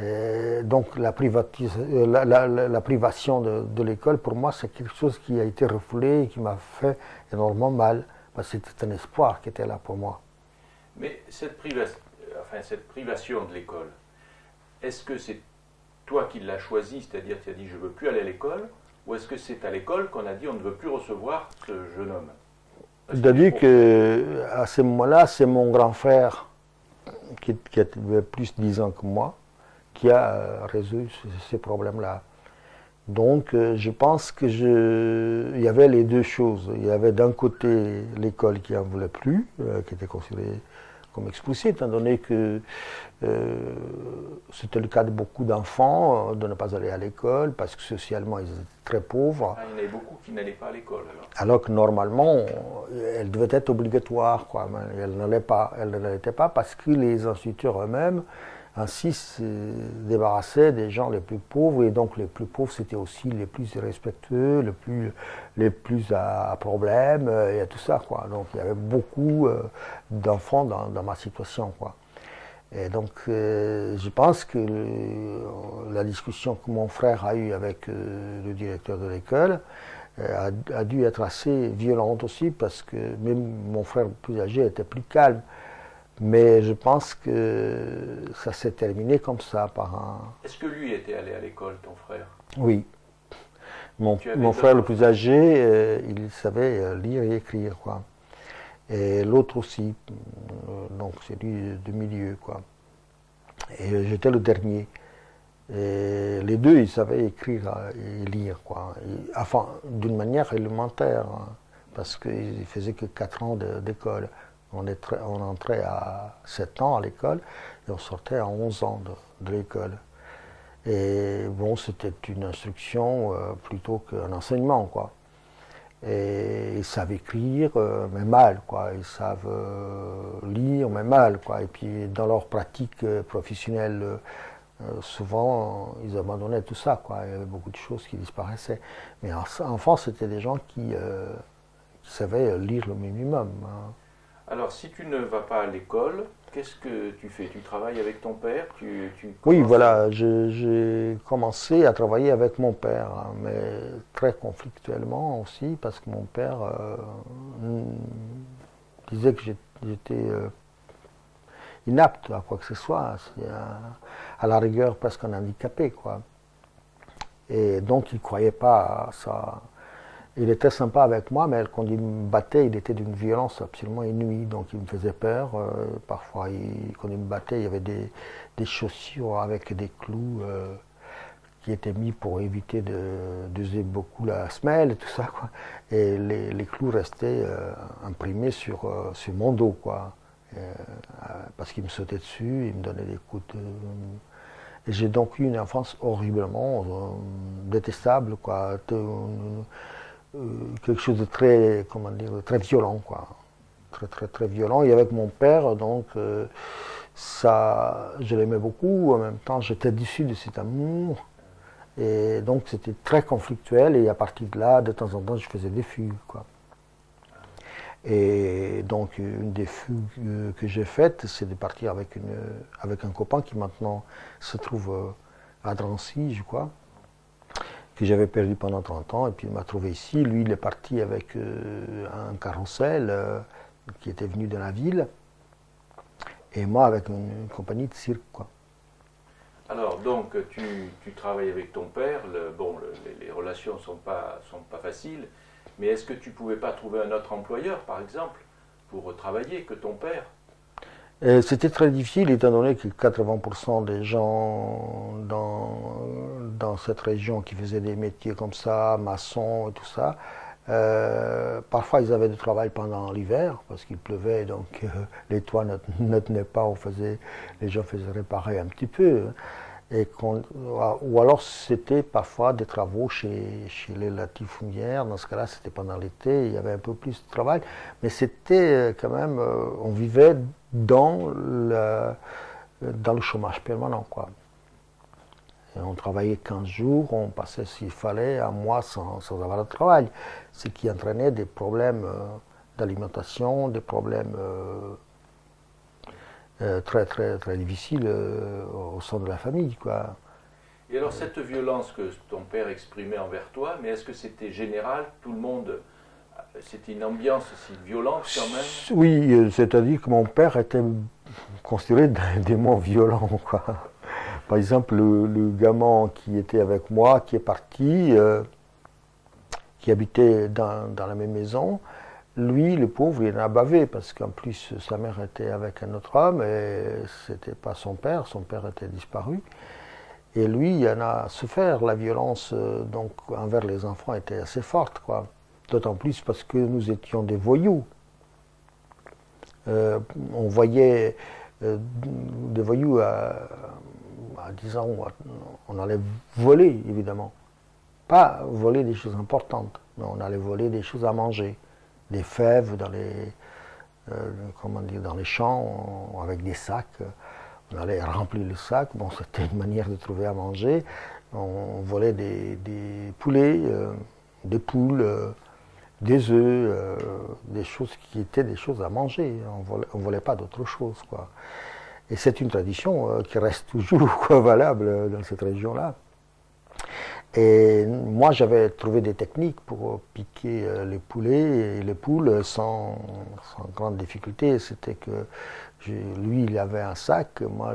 S1: Et donc, la privation de l'école, pour moi, c'est quelque chose qui a été refoulé et qui m'a fait énormément mal. Parce que c'était un espoir qui était là pour moi.
S2: Mais cette privation de l'école, est-ce que c'est toi qui l'as choisi, c'est-à-dire tu as dit je ne veux plus aller à l'école, ou est-ce que c'est à l'école qu'on a dit on ne veut plus recevoir ce jeune homme?
S1: C'est-à-dire qu'à ce moment-là, c'est mon grand frère, qui avait plus de 10 ans que moi, qui a résolu ces problèmes-là. Donc je pense que il y avait les deux choses. Il y avait d'un côté l'école qui n'en voulait plus, qui était considérée comme expulsée, étant donné que c'était le cas de beaucoup d'enfants, de ne pas aller à l'école, parce que socialement ils étaient très pauvres.
S2: Ah, il y en avait beaucoup qui n'allaient pas à l'école
S1: alors que normalement, elle devait être obligatoire, quoi. Mais elle ne l'était pas parce que les instituteurs eux-mêmes ainsi se débarrassaient des gens les plus pauvres, et donc les plus pauvres c'était aussi les plus irrespectueux, les plus à problème, et tout ça, quoi. Donc il y avait beaucoup d'enfants dans ma situation, quoi. Et donc je pense que la discussion que mon frère a eue avec le directeur de l'école a dû être assez violente aussi, parce que même mon frère plus âgé était plus calme. Mais je pense que ça s'est terminé comme ça par un...
S2: Est-ce que lui était allé à l'école, ton frère?
S1: Oui. Mon frère le plus âgé, il savait lire et écrire, quoi. Et l'autre aussi. Donc c'est lui de milieu, quoi. Et j'étais le dernier. Et les deux, ils savaient écrire et lire, quoi. Enfin, d'une manière élémentaire, hein, parce qu'ils ne faisaient que 4 ans d'école. On entrait à 7 ans à l'école et on sortait à 11 ans de l'école. Et bon, c'était une instruction plutôt qu'un enseignement, quoi. Et ils savent écrire, mais mal, quoi. Ils savent lire, mais mal, quoi. Et puis dans leur pratique professionnelle, souvent, ils abandonnaient tout ça, quoi. Il y avait beaucoup de choses qui disparaissaient. Mais enfant, c'était des gens qui savaient lire le minimum, hein.
S2: Alors, si tu ne vas pas à l'école, qu'est-ce que tu fais? Tu travailles avec ton père?
S1: Oui, voilà, j'ai commencé à travailler avec mon père, hein, mais très conflictuellement aussi, parce que mon père disait que j'étais inapte à quoi que ce soit, à la rigueur presque un handicapé, quoi. Et donc il ne croyait pas à ça. Il était sympa avec moi, mais quand il me battait, il était d'une violence absolument inouïe, donc il me faisait peur. Parfois, quand il me battait, il y avait des chaussures avec des clous qui étaient mis pour éviter d'user beaucoup la semelle et tout ça, quoi. Et les clous restaient imprimés sur mon dos, quoi. Parce qu'il me sautait dessus, il me donnait des coups de... Et j'ai donc eu une enfance horriblement détestable, quoi. Quelque chose de très, comment dire, très violent, quoi. Très violent. Et avec mon père, donc, ça, je l'aimais beaucoup. En même temps, j'étais déçu de cet amour. Et donc, c'était très conflictuel. Et à partir de là, de temps en temps, je faisais des fugues, quoi. Et donc, une des fugues que j'ai faites, c'est de partir avec un copain qui maintenant se trouve à Drancy, je crois, que j'avais perdu pendant 30 ans, et puis il m'a trouvé ici. Lui, il est parti avec un carrousel qui était venu de la ville, et moi avec une compagnie de cirque, quoi.
S2: Alors, donc, tu travailles avec ton père. Les relations ne sont pas faciles, mais est-ce que tu ne pouvais pas trouver un autre employeur, par exemple, pour travailler que ton père?
S1: C'était très difficile, étant donné que 80% des gens dans cette région qui faisaient des métiers comme ça, maçons et tout ça, parfois ils avaient du travail pendant l'hiver, parce qu'il pleuvait, donc les toits ne tenaient pas, les gens faisaient réparer un petit peu. Ou alors c'était parfois des travaux chez les latifundières. Dans ce cas-là, c'était pendant l'été, il y avait un peu plus de travail, mais c'était quand même, on vivait dans le chômage permanent, quoi. Et on travaillait 15 jours, on passait s'il fallait un mois sans avoir de travail, ce qui entraînait des problèmes d'alimentation, des problèmes très très très difficile au sein de la famille, quoi.
S2: Et alors cette violence que ton père exprimait envers toi, mais est-ce que c'était général? Tout le monde, c'était une ambiance si violente quand même?
S1: Oui, c'est-à-dire que mon père était considéré un démon violent, quoi. Par exemple, le gamin qui était avec moi, qui est parti, qui habitait dans la même maison, lui, le pauvre, il en a bavé, parce qu'en plus, sa mère était avec un autre homme, et c'était pas son père était disparu. Et lui, il en a souffert, la violence donc, envers les enfants était assez forte, quoi. D'autant plus parce que nous étions des voyous. On voyait des voyous à 10 ans, on allait voler, évidemment. Pas voler des choses importantes, mais on allait voler des choses à manger. Des fèves dans dans les champs, avec des sacs. On allait remplir le sac. Bon, c'était une manière de trouver à manger. On volait des poulets, des poules, des œufs, des choses qui étaient des choses à manger. On volait pas d'autre chose, quoi. Et c'est une tradition qui reste toujours quoi, valable dans cette région-là. Et moi, j'avais trouvé des techniques pour piquer les poulets et les poules sans grande difficulté. C'était que lui, il avait un sac, moi,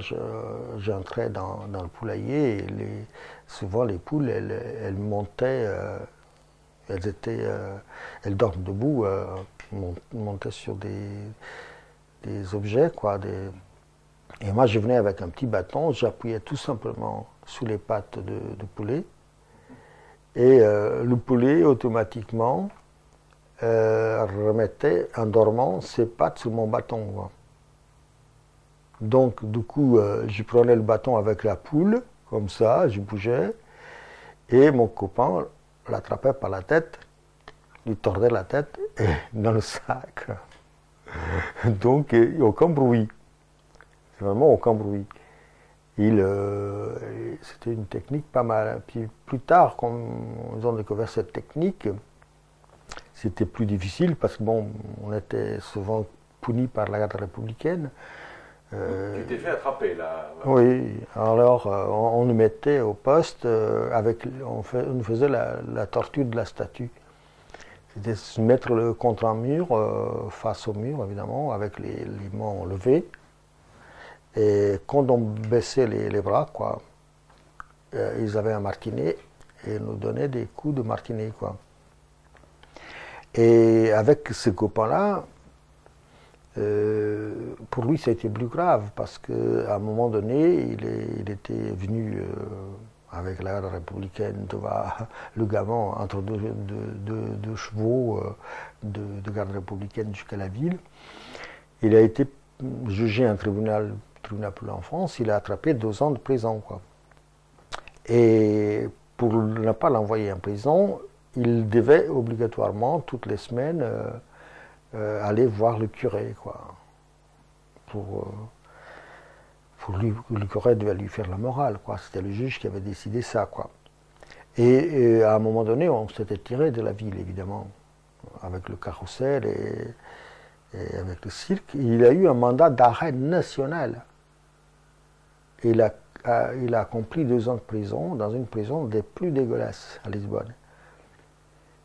S1: j'entrais dans le poulailler et souvent les poules, elles montaient, elles dorment debout, montaient sur des objets, quoi. Et moi, je venais avec un petit bâton, j'appuyais tout simplement sous les pattes de poulet. Et le poulet, automatiquement, remettait, en dormant, ses pattes sur mon bâton, quoi. Donc, du coup, je prenais le bâton avec la poule, comme ça, je bougeais, et mon copain l'attrapait par la tête, lui tordait la tête dans le sac. Donc, aucun bruit. C'est vraiment aucun bruit. C'était une technique pas mal. Puis plus tard, quand ils ont découvert cette technique, c'était plus difficile parce que bon, on était souvent punis par la garde républicaine.
S2: Tu t'es fait attraper là?
S1: Oui, alors on nous mettait au poste, on nous faisait la torture de la statue. C'était se mettre contre un mur, face au mur évidemment, avec les mains levées. Et quand on baissait les bras, quoi, ils avaient un martinet et nous donnaient des coups de martinet, quoi. Et avec ce copain-là, pour lui, ça a été plus grave parce qu'à un moment donné, il était venu avec la garde républicaine devant le gamin entre deux chevaux de garde républicaine jusqu'à la ville. Il a été jugé un tribunal pour l'enfance, il a attrapé 2 ans de prison, quoi. Et pour ne pas l'envoyer en prison, il devait obligatoirement, toutes les semaines, aller voir le curé, quoi. Le curé devait lui faire la morale, quoi. C'était le juge qui avait décidé ça, quoi. Et à un moment donné, on s'était tiré de la ville, évidemment, avec le carrousel et avec le cirque. Il a eu un mandat d'arrêt national. Et il a il a accompli 2 ans de prison dans une prison des plus dégueulasses à Lisbonne.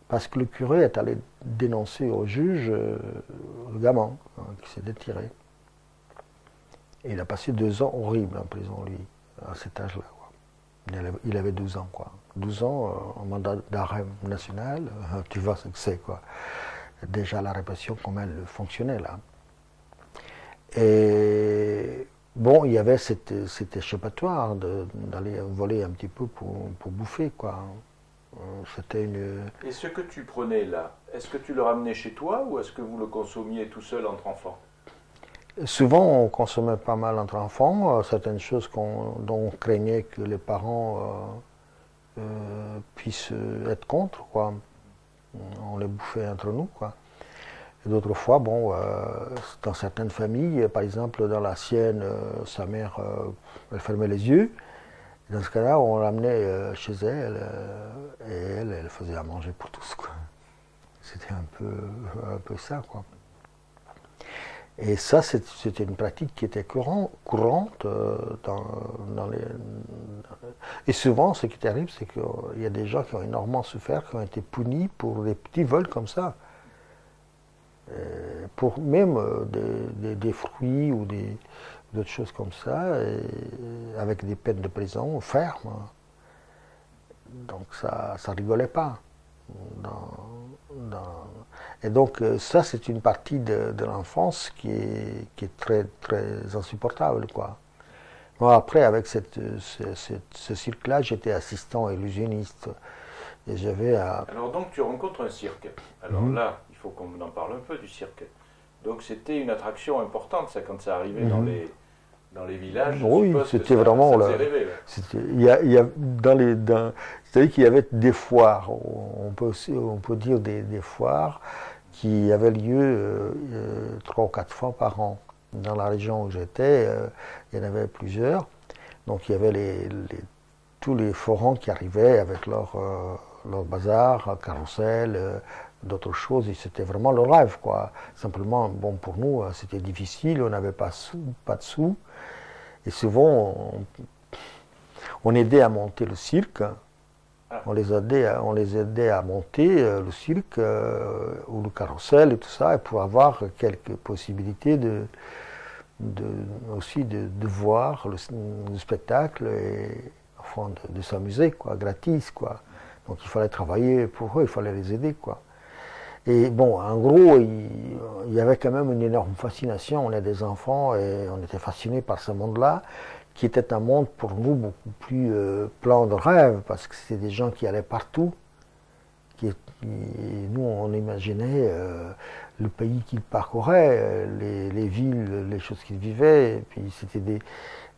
S1: Parce que le curé est allé dénoncer au juge le gamin qui s'est détiré. Et il a passé 2 ans horribles en prison, lui, à cet âge-là. Il avait 12 ans, quoi. 12 ans en mandat d'arrêt national, tu vois ce que c'est, quoi. Déjà la répression, comment elle fonctionnait, là. Et bon, il y avait cet échappatoire d'aller voler un petit peu pour bouffer, quoi. C'était une...
S2: Et ce que tu prenais là, est-ce que tu le ramenais chez toi ou est-ce que vous le consommiez tout seul entre enfants?
S1: Souvent, on consommait pas mal entre enfants, certaines choses dont on craignait que les parents puissent être contre, quoi. On les bouffait entre nous, quoi. Et d'autres fois, bon, dans certaines familles, par exemple dans la sienne, sa mère, elle fermait les yeux. Dans ce cas-là, on l'amenait chez elle et elle faisait à manger pour tous, quoi. C'était un peu ça, quoi. Et ça, c'était une pratique qui était courante dans les... Et souvent, ce qui arrive, c'est qu'il y a des gens qui ont énormément souffert, qui ont été punis pour des petits vols comme ça. Pour même des fruits ou d'autres choses comme ça, avec des peines de prison fermes. Donc ça rigolait pas. Et donc ça, c'est une partie de l'enfance qui est très, très insupportable, quoi. Moi, après, avec ce cirque-là, j'étais assistant illusionniste. Et j'avais
S2: Alors donc tu rencontres un cirque. Alors là, il faut qu'on en parle un peu du cirque. Donc c'était une attraction importante, ça, quand ça arrivait dans les villages.
S1: Oui, c'était vraiment...
S2: Ça faisait rêver, là.
S1: C'est-à-dire qu'il y avait des foires, on peut dire des foires qui avaient lieu 3 ou 4 fois par an. Dans la région où j'étais, il y en avait plusieurs. Donc il y avait tous les forans qui arrivaient avec leur bazar, carrousel, d'autres choses, et c'était vraiment le rêve, quoi. Simplement, bon, pour nous, c'était difficile, on n'avait pas de sous, et souvent, on aidait à monter le cirque, on les aidait à monter le cirque, ou le carrousel, et tout ça, et pour avoir quelques possibilités aussi de voir le spectacle, et enfin, de s'amuser, quoi, gratis, quoi. Donc il fallait travailler pour eux, il fallait les aider, quoi. Et bon, en gros, il y avait quand même une énorme fascination. On est des enfants et on était fascinés par ce monde-là, qui était un monde pour nous beaucoup plus plein de rêves, parce que c'était des gens qui allaient partout. Nous, on imaginait le pays qu'ils parcouraient, les villes, les choses qu'ils vivaient, et puis c'était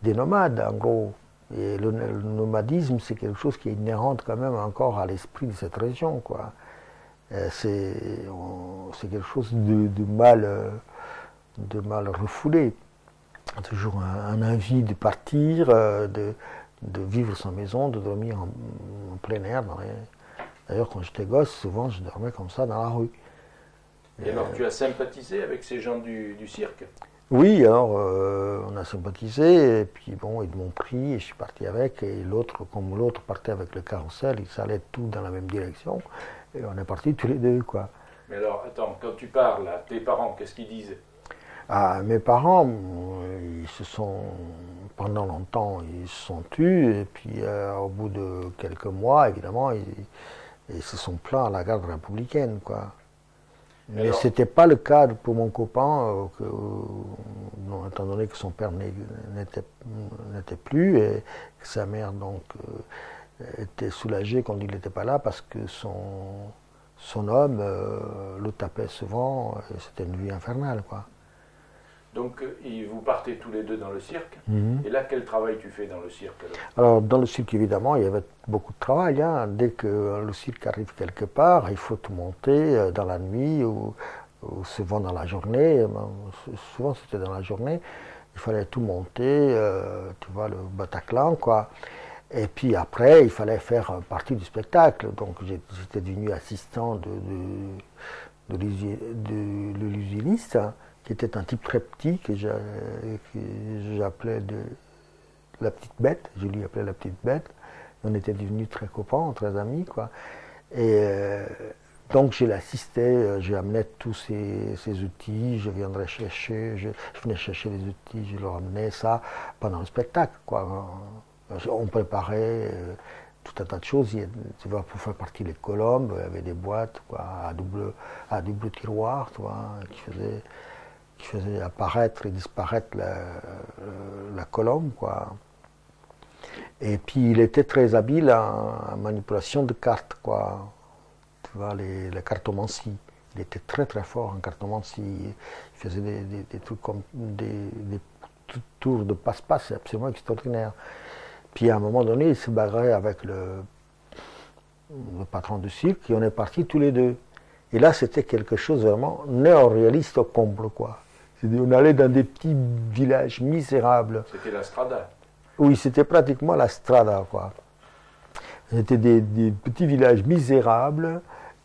S1: des nomades, en gros. Et le nomadisme, c'est quelque chose qui est inhérent quand même encore à l'esprit de cette région, quoi. C'est quelque chose de mal refoulé. Toujours un envie de partir, de vivre sans maison, de dormir en plein air. D'ailleurs, quand j'étais gosse, souvent je dormais comme ça dans la rue.
S2: Et alors, tu as sympathisé avec ces gens du cirque?
S1: Oui, alors on a sympathisé, et puis bon, ils m'ont pris, et je suis parti avec, et comme l'autre partait avec le carrousel, ils allaient tous dans la même direction, et on est partis tous les deux, quoi.
S2: Mais alors, attends, quand tu parles à tes parents, qu'est-ce qu'ils disent?
S1: Ah, mes parents, pendant longtemps, ils se sont tus, et puis au bout de quelques mois, évidemment, ils se sont plaints à la garde républicaine, quoi. Mais ce n'était pas le cas pour mon copain, étant donné que son père n'était plus, et que sa mère donc était soulagée quand il n'était pas là, parce que son homme le tapait souvent, et c'était une vie infernale, quoi.
S2: Donc vous partez tous les deux dans le cirque, et là quel travail tu fais dans le cirque
S1: alors dans le cirque, évidemment, il y avait beaucoup de travail, hein. Dès que le cirque arrive quelque part, il faut tout monter dans la nuit ou souvent dans la journée. Souvent c'était dans la journée, il fallait tout monter, tu vois, le Bataclan, quoi. Et puis après, il fallait faire partie du spectacle. Donc j'étais devenu assistant de l'illusionniste, hein, qui était un type très petit que j'appelais la petite bête, je lui appelais la petite bête. On était devenus très copains, très amis, quoi. Et donc je l'assistais, j'amenais tous ces outils, je venais chercher les outils, je leur amenais ça pendant le spectacle, quoi. On préparait tout un tas de choses. Tu vois, pour faire partie des colombes, il y avait des boîtes, quoi, à double tiroir, tu vois, qui faisaient apparaître et disparaître la colombe, quoi. Et puis il était très habile en manipulation de cartes, quoi. Tu vois, la cartomancie. Il était très très fort en cartomancie. Il faisait des trucs comme des tours de passe-passe, c'est absolument extraordinaire. Puis à un moment donné, il se bagarrait avec le patron du cirque et on est partis tous les deux. Et là, c'était quelque chose vraiment néo-réaliste au comble, quoi. On allait dans des petits villages misérables.
S2: C'était la Strada.
S1: Oui, c'était pratiquement la Strada, quoi. C'était des petits villages misérables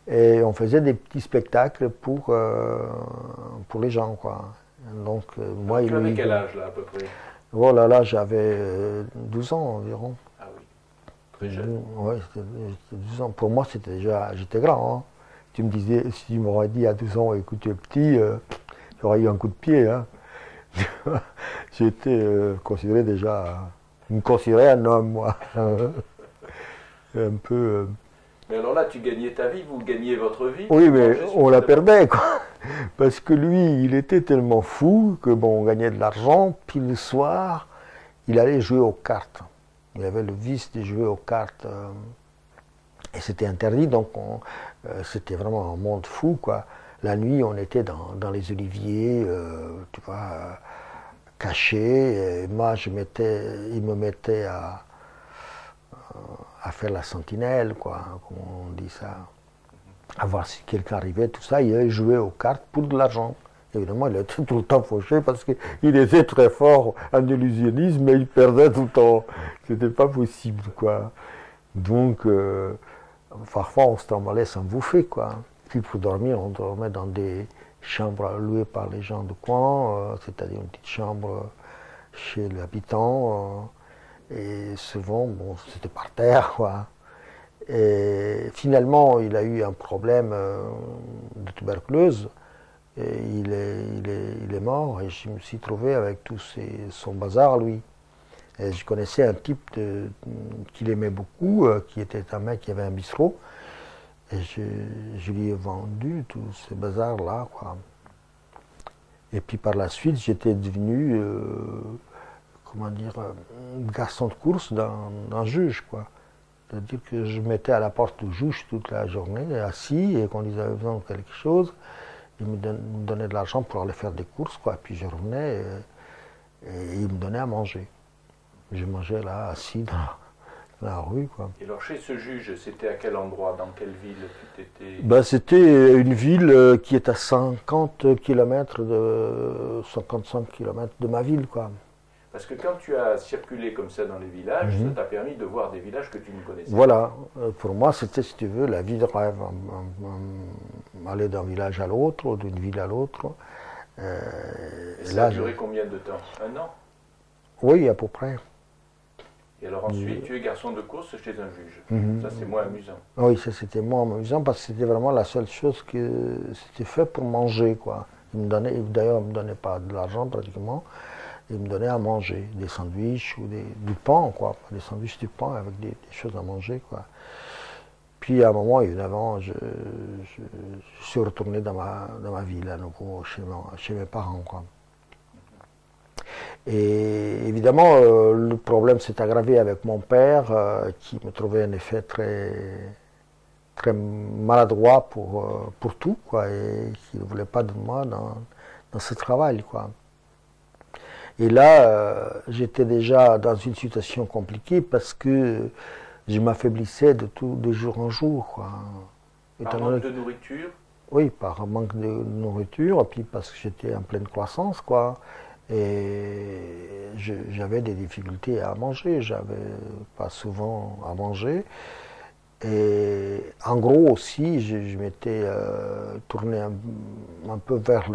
S1: et on faisait des petits spectacles pour les gens, quoi. Donc, moi,
S2: tu avais quel âge, là, à peu près?
S1: Oh là là, j'avais 12 ans environ.
S2: Ah oui, très jeune.
S1: Oui, c'était 12 ans. Pour moi, c'était déjà, j'étais grand, hein. Tu me disais, si tu m'aurais dit à 12 ans, écoute, tu es petit, j'aurais eu un coup de pied, hein. J'étais considéré déjà, je me considérais un homme, moi. Un peu.
S2: Mais alors là, tu gagnais ta vie, vous gagnez votre vie?
S1: Oui, mais on la perdait, quoi. Parce que lui, il était tellement fou que, bon, on gagnait de l'argent, puis le soir, il allait jouer aux cartes. Il avait le vice de jouer aux cartes. Et c'était interdit, donc c'était vraiment un monde fou, quoi. La nuit, on était dans les oliviers, tu vois, cachés. Et moi, il me mettait à faire la sentinelle, quoi, comme on dit ça. À voir si quelqu'un arrivait, tout ça. Il allait jouer aux cartes pour de l'argent. Évidemment, il était tout le temps fauché parce qu'il était très fort en illusionnisme, mais il perdait tout le temps. C'était pas possible, quoi. Donc, parfois, on se tremblait sans bouffer, quoi. Puis pour dormir, on dormait dans des chambres louées par les gens du coin, c'est-à-dire une petite chambre chez l'habitant. Et souvent, bon, c'était par terre, quoi. Et finalement, il a eu un problème de tuberculose. Et il est mort et je me suis trouvé avec tout son bazar, lui. Et je connaissais un type qu'il aimait beaucoup, qui était un mec qui avait un bistrot. Et je lui ai vendu tout ce bazar-là, quoi. Et puis par la suite, j'étais devenu, comment dire, garçon de course d'un juge, quoi. C'est-à-dire que je mettais à la porte du juge toute la journée, assis, et quand ils avaient besoin de quelque chose, ils me donnaient de l'argent pour aller faire des courses, quoi. Puis je revenais et ils me donnaient à manger. Je mangeais là, assis dans la rue, quoi.
S2: Et alors chez ce juge, c'était à quel endroit, dans quelle ville tu t'étais...
S1: Ben, c'était une ville qui est à 55 km de ma ville, quoi.
S2: Parce que quand tu as circulé comme ça dans les villages, ça t'a permis de voir des villages que tu ne connaissais pas.
S1: Voilà, pour moi c'était, si tu veux, la vie de rêve. Aller d'un village à l'autre, ou d'une ville à l'autre.
S2: Et ça a duré combien de temps? Un an?
S1: Oui, à peu près.
S2: Et alors ensuite, tu es garçon de course chez un juge. Ça, c'est moins amusant.
S1: Oui, ça c'était moins amusant parce que c'était vraiment la seule chose que c'était fait pour manger, quoi. D'ailleurs, il ne me donnait pas de l'argent pratiquement. Il me donnait à manger, des sandwichs ou du pain, quoi. Des sandwichs, du pain avec des choses à manger, quoi. Puis à un moment, évidemment, je suis retourné dans ma ville, à nouveau, chez mes parents, quoi. Et évidemment, le problème s'est aggravé avec mon père, qui me trouvait en effet très, très maladroit pour tout, quoi, et qui ne voulait pas de moi dans ce travail, quoi. Et là, j'étais déjà dans une situation compliquée parce que je m'affaiblissais de jour en jour, quoi.
S2: Par manque de nourriture?
S1: Oui, par manque de nourriture, et puis parce que j'étais en pleine croissance, quoi. Et j'avais des difficultés à manger, j'avais pas souvent à manger. Et en gros aussi, je m'étais tourné un peu vers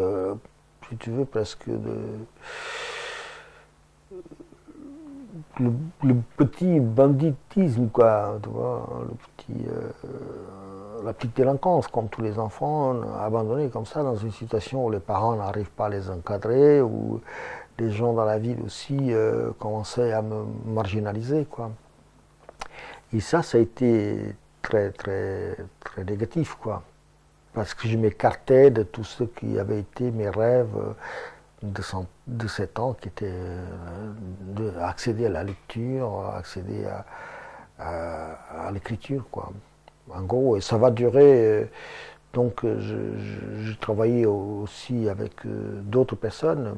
S1: le petit banditisme, quoi, tu vois, la petite délinquance, comme tous les enfants, abandonnés comme ça, dans une situation où les parents n'arrivent pas à les encadrer, où les gens dans la ville aussi commençaient à me marginaliser, quoi. Et ça a été très, très, très négatif, quoi. Parce que je m'écartais de tout ce qui avait été mes rêves de 7 ans, qui étaient d'accéder à la lecture, accéder à l'écriture, quoi. En gros, et ça va durer. Donc, je travaillais aussi avec d'autres personnes,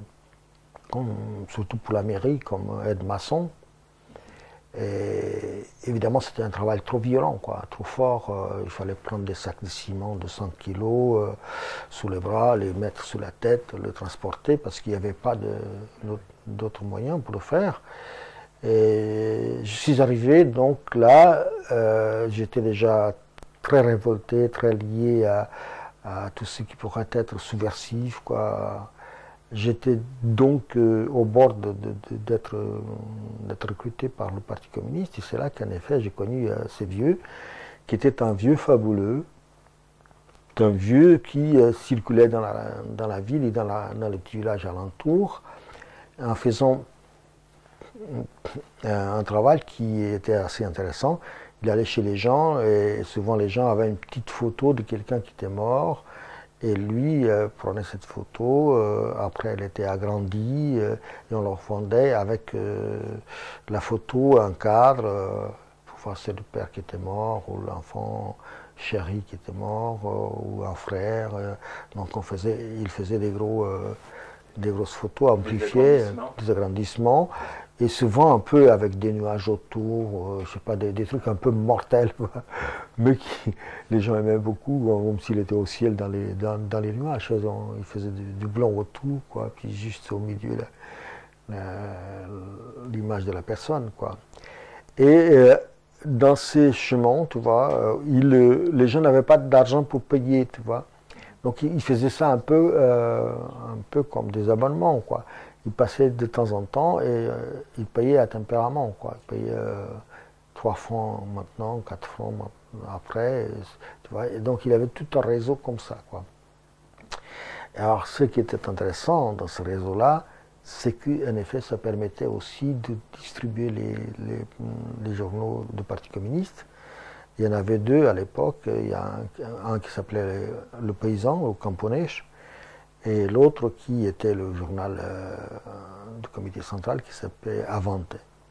S1: surtout pour la mairie, comme aide-maçon. Et évidemment, c'était un travail trop violent, quoi, trop fort. Il fallait prendre des sacs de ciment de 100 kilos sous les bras, les mettre sous la tête, le transporter, parce qu'il n'y avait pas d'autres moyens pour le faire. Et je suis arrivé, donc là, j'étais déjà très révolté, très lié à tout ce qui pourrait être subversif, quoi. J'étais donc au bord d'être recruté par le Parti communiste, et c'est là qu'en effet j'ai connu ce vieux, qui était un vieux fabuleux, un vieux qui circulait dans la ville et dans les petits villages alentours, en faisant un travail qui était assez intéressant. Il allait chez les gens, et souvent les gens avaient une petite photo de quelqu'un qui était mort. Et lui prenait cette photo, après elle était agrandie, et on leur vendait avec la photo un cadre, pour voir c'est le père qui était mort, ou l'enfant chéri qui était mort, ou un frère. Donc il faisait des grosses photos amplifiées, des agrandissements, et souvent un peu avec des nuages autour, je sais pas, des trucs un peu mortels, mais les gens aimaient beaucoup, comme s'il était au ciel dans les nuages. Il faisait du blanc autour, quoi, puis juste au milieu l'image de la personne, quoi. Et dans ces chemins, tu vois, les gens n'avaient pas d'argent pour payer, tu vois. Donc ils faisaient ça un peu comme des abonnements, quoi. Ils passaient de temps en temps et ils payaient à tempérament, quoi. Ils payaient 3 francs maintenant, 4 francs après, tu vois. Et donc il avait tout un réseau comme ça, quoi. Et alors ce qui était intéressant dans ce réseau-là, c'est qu'en effet ça permettait aussi de distribuer les journaux du Parti communiste. Il y en avait 2 à l'époque. Il y a un qui s'appelait Le Paysan, au Camponès, et l'autre qui était le journal du comité central, qui s'appelait Avante.